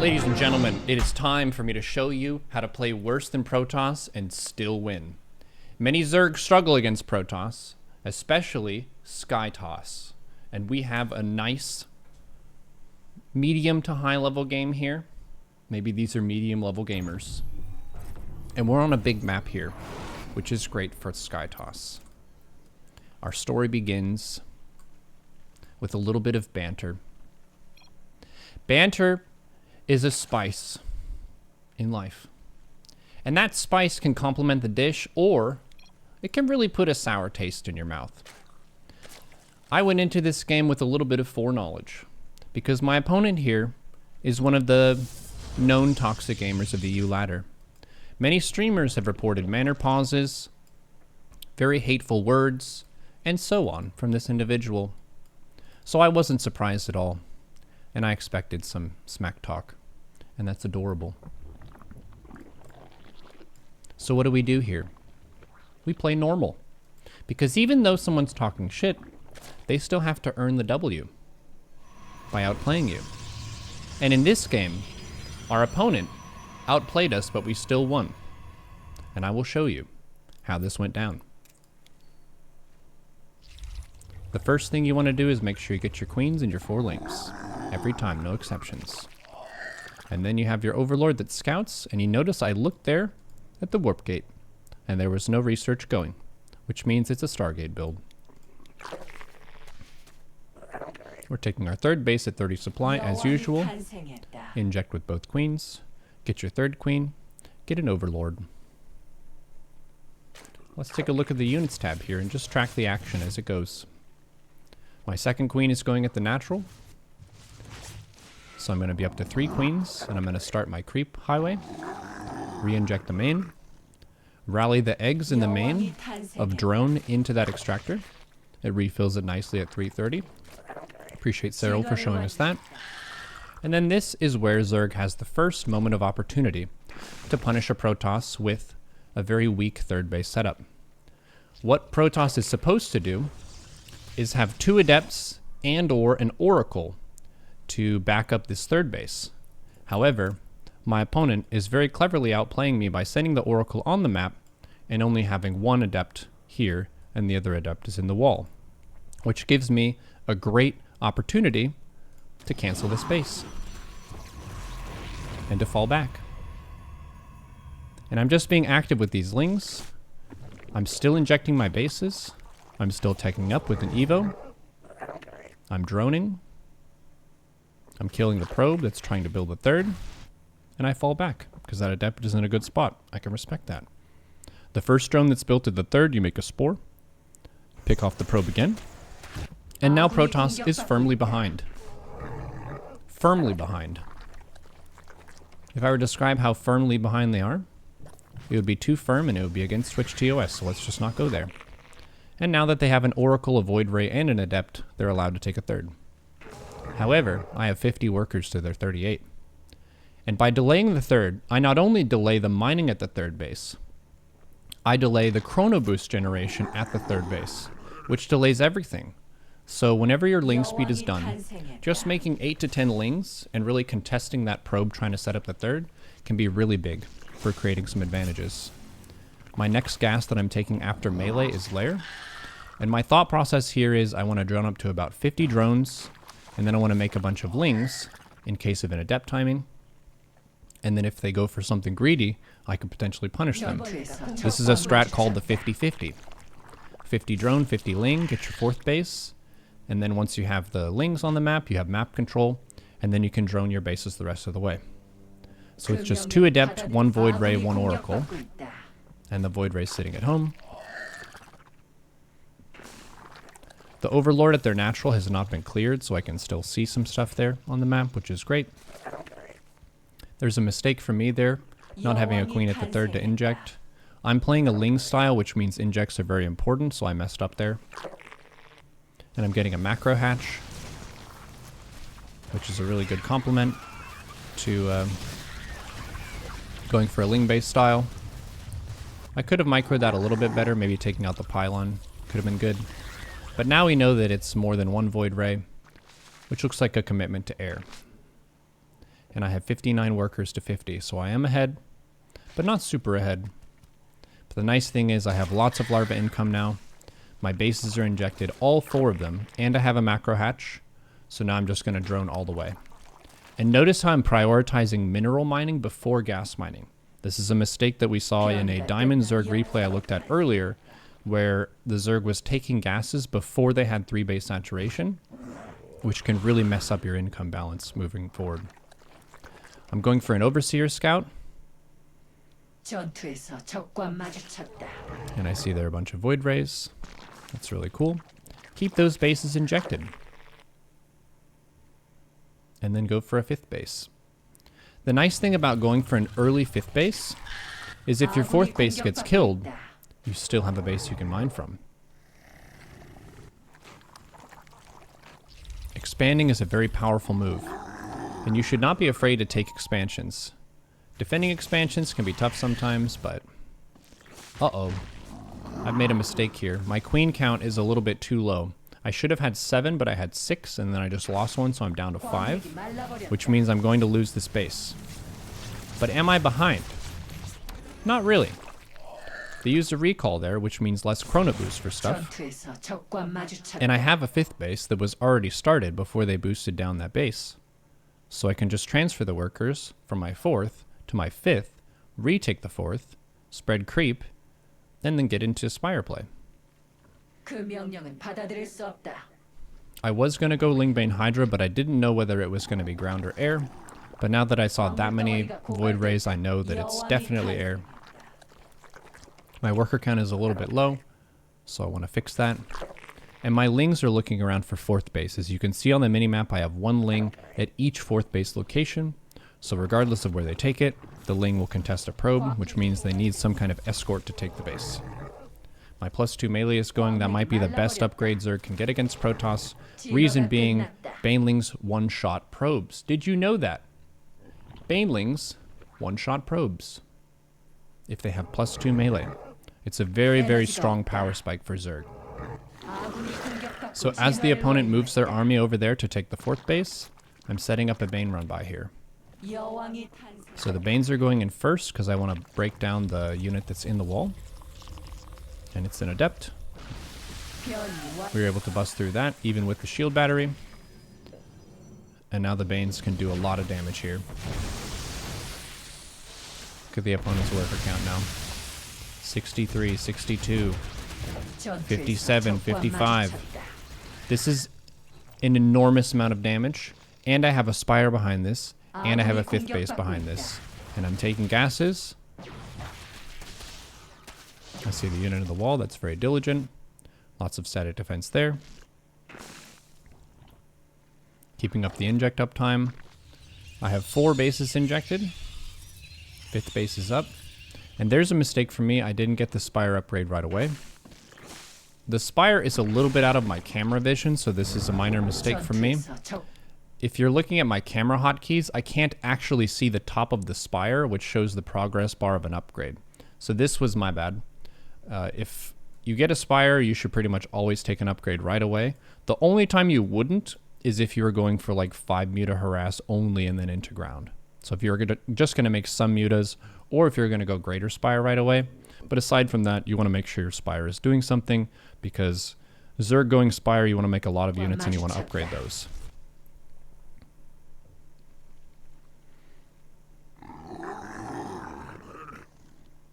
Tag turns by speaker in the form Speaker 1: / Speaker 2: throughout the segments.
Speaker 1: Ladies and gentlemen, it is time for me to show you how to play worse than Protoss and still win. Many Zerg struggle against Protoss, especially Skytoss. And we have a nice medium to high level game here. Maybe these are medium level gamers. And we're on a big map here, which is great for Skytoss. Our story begins with a little bit of banter. Banter is a spice in life. And that spice can complement the dish, or it can really put a sour taste in your mouth. I went into this game with a little bit of foreknowledge, because my opponent here is one of the known toxic gamers of the EU ladder. Many streamers have reported manner pauses, very hateful words, and so on from this individual. So I wasn't surprised at all, and I expected some smack talk, and that's adorable. So what do we do here? We play normal, because even though someone's talking shit, they still have to earn the W by outplaying you. And in this game, our opponent outplayed us, but we still won. And I will show you how this went down. The first thing you want to do is make sure you get your queens and your 4 links. Every time, no exceptions. And then you have your overlord that scouts, and you notice I looked there at the warp gate, and there was no research going, which means it's a Stargate build. We're taking our 3rd base at 30 supply as usual. Inject with both queens. Get your 3rd queen. Get an overlord. Let's take a look at the units tab here and just track the action as it goes. My 2nd queen is going at the natural. So I'm going to be up to 3 queens, and I'm going to start my creep highway. Re-inject the main. Rally the eggs in the main of drone into that extractor. It refills it nicely at 330. Appreciate Cyril for showing us that. And then this is where Zerg has the first moment of opportunity to punish a Protoss with a very weak 3rd base setup. What Protoss is supposed to do is have 2 adepts and or an oracle to back up this 3rd base. However, my opponent is very cleverly outplaying me by sending the oracle on the map and only having 1 adept here and the other adept is in the wall, which gives me a great opportunity to cancel this base and to fall back. And I'm just being active with these lings. I'm still injecting my bases. I'm still taking up with an Evo. I'm droning. I'm killing the probe that's trying to build a 3rd. And I fall back, because that adept is in a good spot. I can respect that. The first drone that's built at the 3rd, you make a spore. Pick off the probe again. And now Protoss is firmly behind. Firmly behind. If I were to describe how firmly behind they are, it would be too firm and it would be against Switch TOS, so let's just not go there. And now that they have an Oracle, a Void Ray, and an Adept, they're allowed to take a 3rd. However, I have 50 workers to their 38. And by delaying the 3rd, I not only delay the mining at the 3rd base, I delay the chrono boost generation at the 3rd base, which delays everything. So whenever your ling speed is done, just making 8 to 10 lings and really contesting that probe trying to set up the 3rd can be really big for creating some advantages. My next gas that I'm taking after melee is lair. And my thought process here is I want to drone up to about 50 drones, and then I want to make a bunch of lings in case of an adept timing. And then if they go for something greedy, I could potentially punish them. This is a strat called the 50-50. 50 drone, 50 ling, get your 4th base. And then once you have the lings on the map, you have map control, and then you can drone your bases the rest of the way. So it's just 2 adept, 1 void ray, 1 oracle. And the void ray's sitting at home. The overlord at their natural has not been cleared, so I can still see some stuff there on the map, which is great. There's a mistake for me there, not having a queen at the 3rd to inject. I'm playing a ling style, which means injects are very important, so I messed up there. And I'm getting a macro hatch, which is a really good complement to going for a ling-based style. I could have microed that a little bit better, maybe taking out the pylon could have been good. But now we know that it's more than 1 void ray, which looks like a commitment to air. and I have 59 workers to 50, so I am ahead, but not super ahead. But the nice thing is I have lots of larva income now. My bases are injected, all 4 of them, and I have a macro hatch, so now I'm just going to drone all the way. And notice how I'm prioritizing mineral mining before gas mining. This is a mistake that we saw in a Diamond Zerg replay I looked at earlier, where the Zerg was taking gases before they had 3 base saturation, which can really mess up your income balance moving forward. I'm going for an Overseer Scout. And I see there are a bunch of Void Rays. That's really cool. Keep those bases injected. And then go for a 5th base. The nice thing about going for an early 5th base is if your 4th base gets killed, you still have a base you can mine from. Expanding is a very powerful move, and you should not be afraid to take expansions. Defending expansions can be tough sometimes, but... Uh-oh. I've made a mistake here. My queen count is a little bit too low. I should have had 7, but I had 6, and then I just lost 1, so I'm down to 5, which means I'm going to lose this base. But am I behind? Not really. They used a recall there, which means less chrono boost for stuff. And I have a 5th base that was already started before they boosted down that base. So I can just transfer the workers from my 4th to my 5th, retake the 4th, spread creep, and then get into Spire play. I was going to go Lingbane Hydra, but I didn't know whether it was going to be ground or air. But now that I saw that many Void Rays, I know that it's definitely air. My worker count is a little bit low, so I want to fix that. And my lings are looking around for 4th base. As you can see on the minimap, I have 1 ling at each 4th base location. So regardless of where they take it, the ling will contest a probe, which means they need some kind of escort to take the base. My +2 melee is going. That might be the best upgrade Zerg can get against Protoss. Reason being, Banelings one-shot probes. Did you know that? Banelings one-shot probes. If they have +2 melee. It's a very, very strong power spike for Zerg. So as the opponent moves their army over there to take the 4th base, I'm setting up a Bane run-by here. So the Banes are going in first because I want to break down the unit that's in the wall. And it's an Adept. We were able to bust through that, even with the shield battery. And now the Banes can do a lot of damage here. Look at the opponent's worker count now. 63, 62, 57, 55. This is an enormous amount of damage. And I have a Spire behind this. And I have a 5th base behind this. And I'm taking gases. I see the unit in the wall. That's very diligent. Lots of static defense there. Keeping up the inject uptime. I have 4 bases injected. 5th base is up. And there's a mistake for me. I didn't get the Spire upgrade right away. The Spire is a little bit out of my camera vision, so this is a minor mistake from me. If you're looking at my camera hotkeys, I can't actually see the top of the Spire, which shows the progress bar of an upgrade. So this was my bad. If you get a Spire, you should pretty much always take an upgrade right away. The only time you wouldn't is if you were going for like 5 muta harass only and then into ground. So if you're just going to make some mutas, or if you're going to go greater Spire right away. But aside from that, you want to make sure your Spire is doing something, because Zerg going Spire, you want to make a lot of units and you want to upgrade those.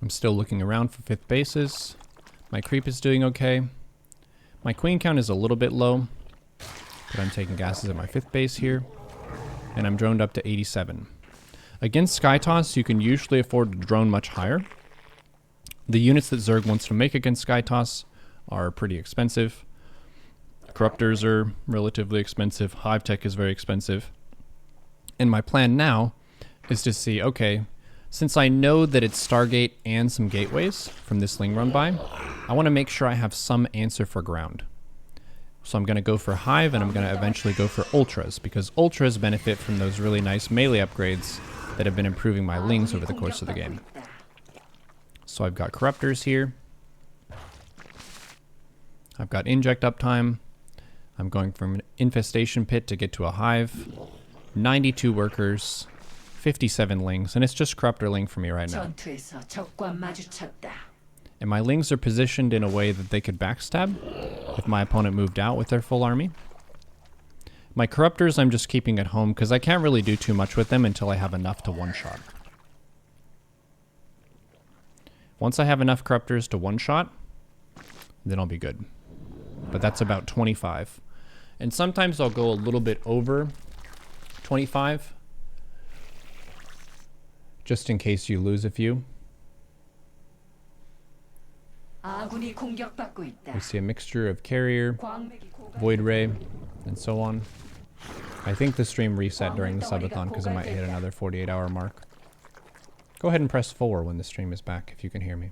Speaker 1: I'm still looking around for 5th bases. My creep is doing okay. My queen count is a little bit low, but I'm taking gases at my 5th base here. And I'm droned up to 87. Against Skytoss, you can usually afford to drone much higher. The units that Zerg wants to make against Skytoss are pretty expensive. Corruptors are relatively expensive. Hive tech is very expensive. And my plan now is to see, okay, since I know that it's Stargate and some gateways from this Ling run-by, I want to make sure I have some answer for ground. So I'm going to go for Hive, and I'm going to eventually go for Ultras, because Ultras benefit from those really nice melee upgrades that have been improving my Lings over the course of the game. So I've got Corruptors here. I've got Inject uptime. I'm going from an Infestation Pit to get to a Hive. 92 workers. 57 lings, and it's just corruptor ling for me right now. And my lings are positioned in a way that they could backstab if my opponent moved out with their full army. My corruptors I'm just keeping at home because I can't really do too much with them until I have enough to one-shot. Once I have enough corruptors to one-shot, then I'll be good. But that's about 25. And sometimes I'll go a little bit over 25, just in case you lose a few. We see a mixture of carrier, void ray, and so on. I think the stream reset during the subathon because I might hit another 48-hour mark. Go ahead and press 4 when the stream is back if you can hear me.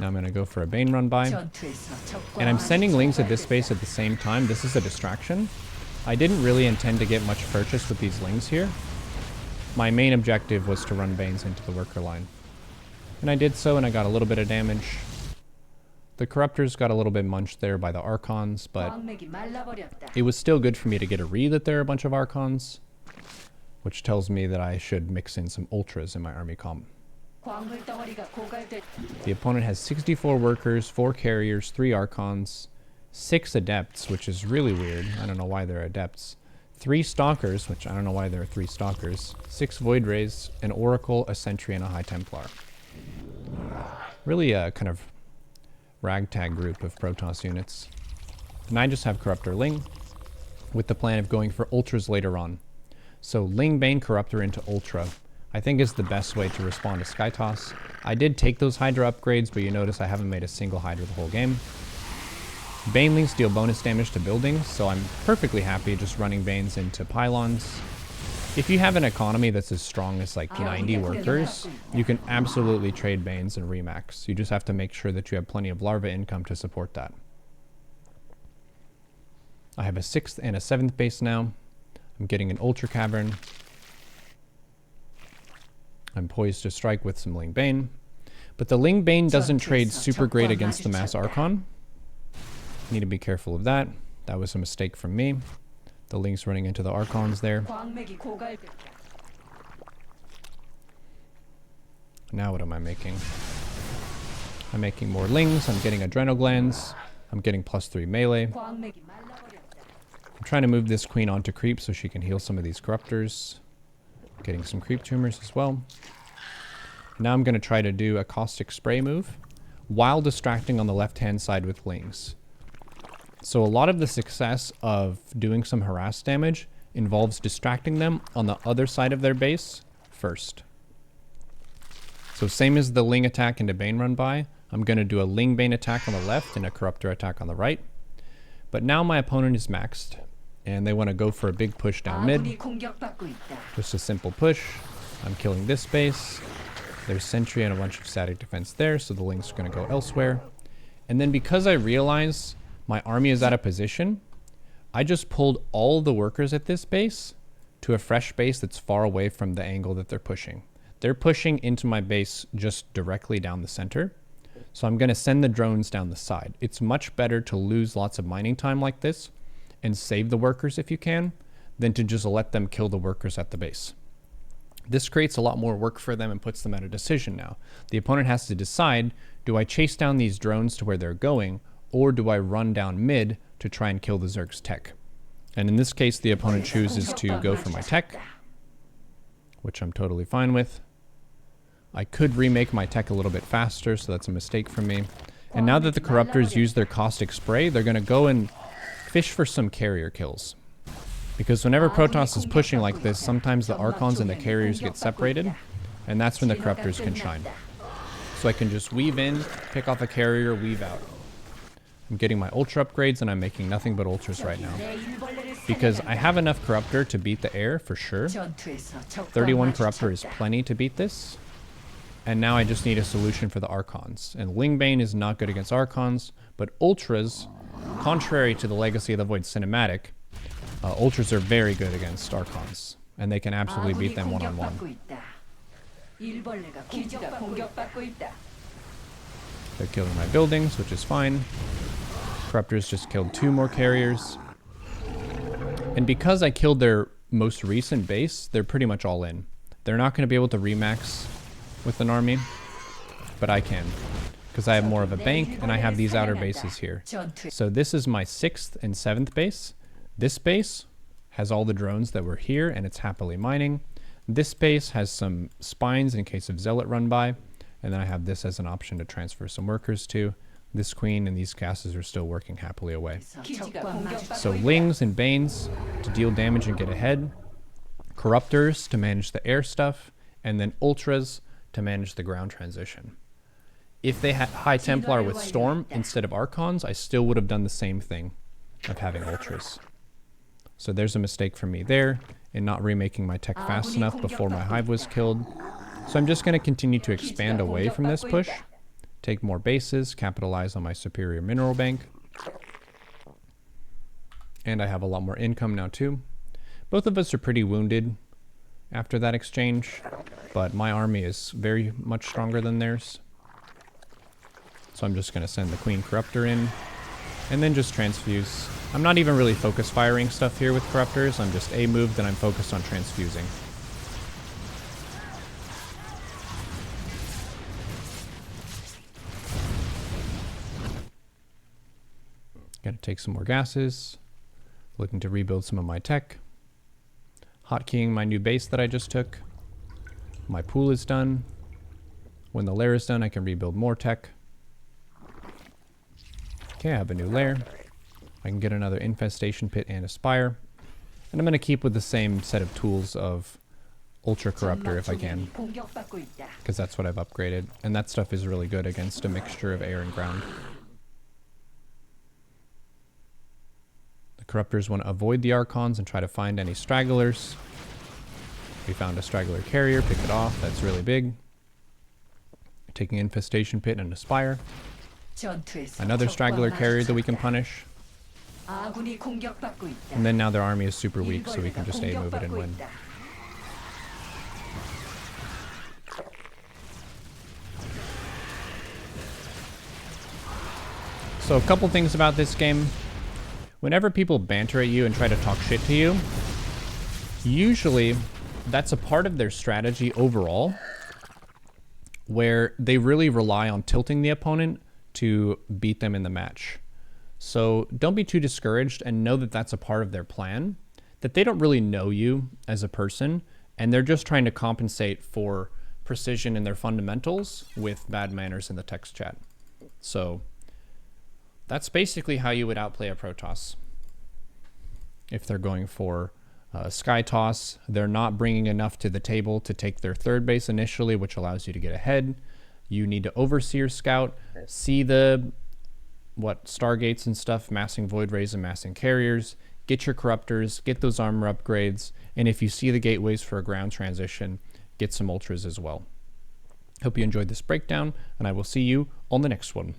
Speaker 1: Now I'm going to go for a Bane run by. And I'm sending lings at this space at the same time. This is a distraction. I didn't really intend to get much purchase with these lings here. My main objective was to run Banes into the worker line. And I did so, and I got a little bit of damage. The corruptors got a little bit munched there by the Archons, but it was still good for me to get a read that there are a bunch of Archons, which tells me that I should mix in some Ultras in my army comp. The opponent has 64 workers, 4 carriers, 3 Archons, 6 Adepts, which is really weird. I don't know why they're Adepts. 3 Stalkers, which I don't know why there are 3 Stalkers. 6 Void Rays, an Oracle, a Sentry, and a High Templar. Really a kind of ragtag group of Protoss units. And I just have Corruptor Ling, with the plan of going for Ultras later on. So Ling Bane Corruptor into Ultra, I think is the best way to respond to Sky Toss. I did take those Hydra upgrades, but you notice I haven't made a single Hydra the whole game. Banelings deal bonus damage to buildings, so I'm perfectly happy just running Banes into pylons. If you have an economy that's as strong as like 90 workers, you can absolutely trade Banes and remax. You just have to make sure that you have plenty of larva income to support that. I have a 6th and a 7th base now. I'm getting an Ultra Cavern. I'm poised to strike with some Ling Bane. But the Ling Bane doesn't trade super great against the Mass Archon. Need to be careful of that. That was a mistake from me. The Ling's running into the Archons there. Now what am I making? I'm making more Lings. I'm getting Adrenal Glands. I'm getting +3 melee. I'm trying to move this queen onto creep so she can heal some of these corruptors. Getting some creep tumors as well. Now I'm going to try to do a caustic spray move while distracting on the left-hand side with Lings. So a lot of the success of doing some harass damage involves distracting them on the other side of their base first. So same as the Ling attack into Bane run by, I'm going to do a Ling Bane attack on the left and a Corruptor attack on the right. But now my opponent is maxed, and they want to go for a big push down mid. Just a simple push. I'm killing this base. There's sentry and a bunch of static defense there, so the Ling's are going to go elsewhere. And then because I realize my army is out of position, I just pulled all the workers at this base to a fresh base that's far away from the angle that they're pushing. They're pushing into my base just directly down the center. So I'm going to send the drones down the side. It's much better to lose lots of mining time like this and save the workers if you can, than to just let them kill the workers at the base. This creates a lot more work for them and puts them at a decision now. The opponent has to decide, do I chase down these drones to where they're going, or do I run down mid to try and kill the Zerg's tech? And in this case, the opponent chooses to go for my tech, which I'm totally fine with. I could remake my tech a little bit faster, so that's a mistake from me. And now that the Corruptors use their caustic spray, they're going to go and fish for some carrier kills. Because whenever Protoss is pushing like this, sometimes the Archons and the carriers get separated, and that's when the Corruptors can shine. So I can just weave in, pick off a carrier, weave out. I'm getting my Ultra upgrades, and I'm making nothing but Ultras right now. Because I have enough Corruptor to beat the air, for sure. 31 Corruptor is plenty to beat this. And now I just need a solution for the Archons. And Ling Bane is not good against Archons, but Ultras, contrary to the Legacy of the Void cinematic, Ultras are very good against Archons. And they can absolutely beat them one-on-one. They're killing my buildings, which is fine. Corruptors just killed 2 more carriers. And because I killed their most recent base, they're pretty much all in. They're not going to be able to remax with an army, but I can, because I have more of a bank and I have these outer bases here. So this is my 6th and 7th base. This base has all the drones that were here and it's happily mining. This base has some spines in case of zealot run by, and then I have this as an option to transfer some workers to. This queen and these gases are still working happily away. So lings and banes to deal damage and get ahead, corruptors to manage the air stuff, and then ultras to manage the ground transition. If they had High Templar with Storm instead of Archons, I still would have done the same thing of having ultras. So there's a mistake from me there in not remaking my tech fast enough before my Hive was killed. So I'm just going to continue to expand away from this push, take more bases, capitalize on my superior mineral bank. And I have a lot more income now too. Both of us are pretty wounded after that exchange, but my army is very much stronger than theirs. So I'm just going to send the Queen Corruptor in, and then just transfuse. I'm not even really focus firing stuff here with Corruptors. I'm just A-moved and I'm focused on transfusing. Gotta take some more gases. Looking to rebuild some of my tech. Hotkeying my new base that I just took. My pool is done. When the lair is done, I can rebuild more tech. Okay, I have a new lair. I can get another infestation pit and a spire. And I'm going to keep with the same set of tools of Ultra Corruptor if I can, because that's what I've upgraded. And that stuff is really good against a mixture of air and ground. The Corruptors want to avoid the Archons and try to find any stragglers. We found a straggler carrier, pick it off, that's really big. Taking infestation pit and a spire. Another straggler carrier that we can punish. And then now their army is super weak, so we can just A-move it and win. So a couple things about this game. Whenever people banter at you and try to talk shit to you, usually that's a part of their strategy overall, where they really rely on tilting the opponent to beat them in the match. So don't be too discouraged and know that that's a part of their plan, that they don't really know you as a person, and they're just trying to compensate for precision in their fundamentals with bad manners in the text chat. So that's basically how you would outplay a Protoss. If they're going for Sky Toss, they're not bringing enough to the table to take their third base initially, which allows you to get ahead. You need to Overseer Scout, see the Stargates and stuff, massing Void Rays and massing Carriers, get your Corruptors, get those armor upgrades, and if you see the gateways for a ground transition, get some Ultras as well. Hope you enjoyed this breakdown, and I will see you on the next one.